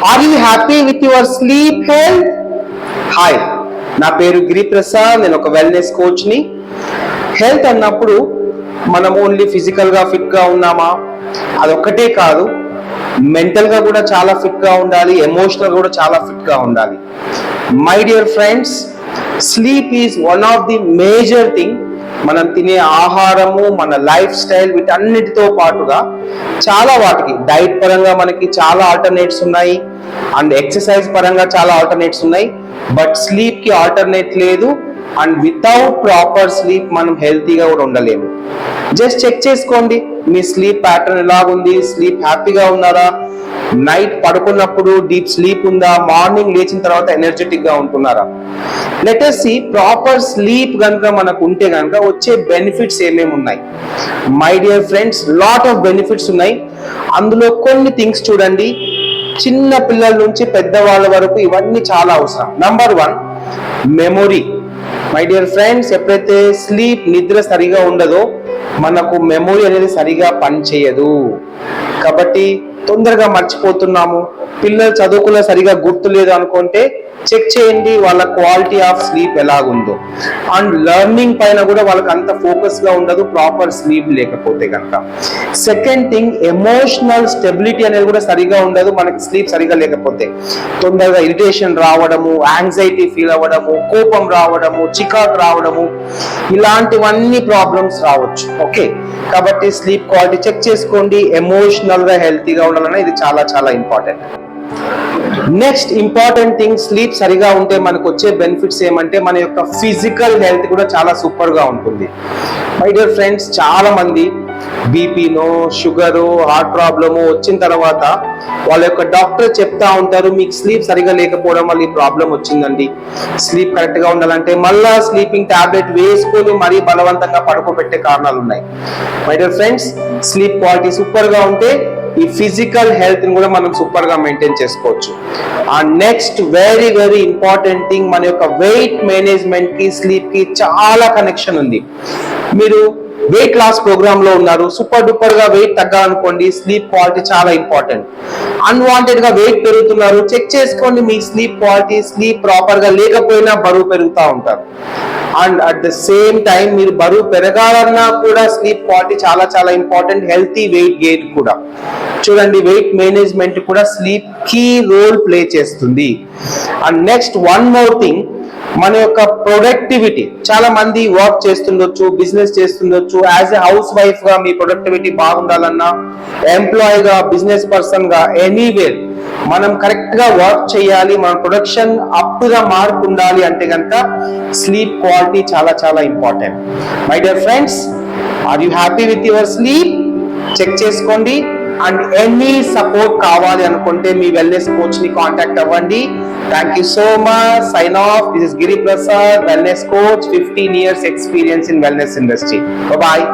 Are you happy with your sleep health? Hi, నా పేరు గిరి ప్రసాద్. నేను ఒక వెల్నెస్ కోచ్ని. హెల్త్ అన్నప్పుడు మనం ఓన్లీ ఫిజికల్గా ఫిట్గా ఉన్నామా అదొక్కటే కాదు, మెంటల్గా కూడా చాలా ఫిట్గా ఉండాలి, ఎమోషనల్ కూడా చాలా ఫిట్గా ఉండాలి. My dear friends, sleep is one of the major thing. మనం తినే ఆహారము, మన లైఫ్ స్టైల్, వీటన్నిటితో పాటుగా చాలా వాటికి డైట్ పరంగా మనకి చాలా ఆల్టర్నేట్స్ ఉన్నాయి, అండ్ ఎక్సర్సైజ్ పరంగా చాలా ఆల్టర్నేట్స్ ఉన్నాయి. బట్ స్లీప్ కి ఆల్టర్నేట్ లేదు. అండ్ వితౌట్ ప్రాపర్ స్లీప్ మనం హెల్తీగా కూడా ఉండలేము. జస్ట్ చెక్ చేసుకోండి, మీ స్లీప్ ప్యాటర్న్ ఎలాగుంది, స్లీప్ హ్యాపీగా ఉన్నారా, నైట్ పడుకున్నప్పుడు డీప్ స్లీప్ ఉందా, మార్నింగ్ లేచిన తర్వాత ఎనర్జెటిక్ గా ఉంటున్నారా. Let us see proper sleep కనుక మనకు ఉంటే కనుక వచ్చే బెనిఫిట్స్ ఏమేమి ఉన్నాయి. My dear friends, lot of benefits ఉన్నాయి. అందులో కొన్ని థింగ్స్ చూడండి, చిన్న పిల్లల నుంచి పెద్దవాళ్ళ వరకు ఇవన్నీ చాలా అవసరం. Number 1, memory. My dear friends, ఎప్పుడైతే స్లీప్ నిద్ర సరిగా ఉండదో మనకు మెమొరీ అనేది సరిగా పనిచేయదు. కాబట్టి తొందరగా మర్చిపోతున్నాము. పిల్లలు చదువుకున్న సరిగా గుర్తు లేదు అనుకుంటే చెక్ చేయండి వాళ్ళ క్వాలిటీ ఆఫ్ స్లీప్ ఎలాగుందో. అండ్ లెర్నింగ్ పైన కూడా వాళ్ళకి అంత ఫోకస్ గా ఉండదు ప్రాపర్ స్లీప్ లేకపోతే కనుక. సెకండ్ థింగ్, ఎమోషనల్ స్టెబిలిటీ అనేది కూడా సరిగా ఉండదు మనకి స్లీప్ సరిగా లేకపోతే. తొందరగా ఇరిటేషన్ రావడము, యాంగ్జైటీ ఫీల్ అవ్వడము, కోపం రావడము, చికాకు రావడము, ఇలాంటివన్నీ ప్రాబ్లమ్స్ రావచ్చు. ఓకే, కాబట్టి స్లీప్ క్వాలిటీ చెక్ చేసుకోండి. ఎమోషనల్ గా హెల్తీగా ఉండాలన్నా ఇది చాలా చాలా important. Next important thing, sleep సరిగా ఉంటే మనకు వచ్చే బెనిఫిట్స్ ఏమంటే మన యొక్క ఫిజికల్ హెల్త్ కూడా చాలా సూపర్ గా ఉంటుంది. మై డియర్ ఫ్రెండ్స్, చాలా మంది బీపీనో, షుగరు, హార్ట్ ప్రాబ్లము వచ్చిన తర్వాత వాళ్ళ యొక్క డాక్టర్ చెప్తా ఉంటారు, మీకు స్లీప్ సరిగా లేకపోవడం వల్ల ఈ ప్రాబ్లం వచ్చిందండి, స్లీప్ కరెక్ట్ గా ఉండాలంటే మళ్ళా స్లీపింగ్ టాబ్లెట్ వేసుకొని మరీ బలవంతంగా పడుకోబెట్టే కారణాలు ఉన్నాయి. My dear friends, sleep quality super గా ఉంటే ఈ ఫిజికల్ హెల్త్ ని కూడా మనం సూపర్ గా మెయింటైన్ చేసుకోవచ్చు. And next very very important thing, మన యొక్క వెయిట్ మేనేజ్మెంట్ కి స్లీప్ కి చాలా కనెక్షన్ ఉంది. మీరు వెయిట్ లాస్ ప్రోగ్రామ్ లో ఉన్నారు, సూపర్ డూపర్ గా వెయిట్ తగ్గాలనుకోండి, స్లీప్ క్వాలిటీ చాలా ఇంపార్టెంట్. అన్వాంటెడ్ గా వెయిట్ పెరుగుతున్నారు, చెక్ చేసుకోండి మీ స్లీప్ క్వాలిటీ. స్లీప్ ప్రాపర్ గా లేకపోయినా బరువు పెరుగుతూ ఉంటారు. And at the same time మీరు బరువు పెరగాలన్నా కూడా స్లీప్ క్వాలిటీ చాలా చాలా ఇంపార్టెంట్. హెల్తీ వెయిట్ గెయిన్ కూడా చూడండి, వెయిట్ మేనేజ్మెంట్ కూడా స్లీప్ కీ రోల్ ప్లే చేస్తుంది. And next one more thing, మన యొక్క ప్రొడక్టివిటీ. చాలా మంది వర్క్ చేస్తుండొచ్చు, బిజినెస్ చేస్తుండొచ్చు. యాజ్ ఎ హౌస్ వైఫ్ గా మీ ప్రొడక్టివిటీ బాగుండాలన్నా, ఎంప్లాయ్ గా, బిజినెస్ పర్సన్ గా, ఎనీవేర్ మనం కరెక్ట్ గా వర్క్ చేయాలి, మన production up to the mark ఉండాలి అంటే కనుక స్లీప్ క్వాలిటీ చాలా చాలా important. My dear friends, are you happy with your sleep? Check చేసుకోండి. అండ్ ఎనీ సపోర్ట్ కావాలి అనుకుంటే మీ వెల్నెస్ కోచ్ ని కాంటాక్ట్ అవ్వండి. Thank you so much. Sign off. This is Giri Prasad, wellness coach, 15 years experience in wellness industry. Bye bye.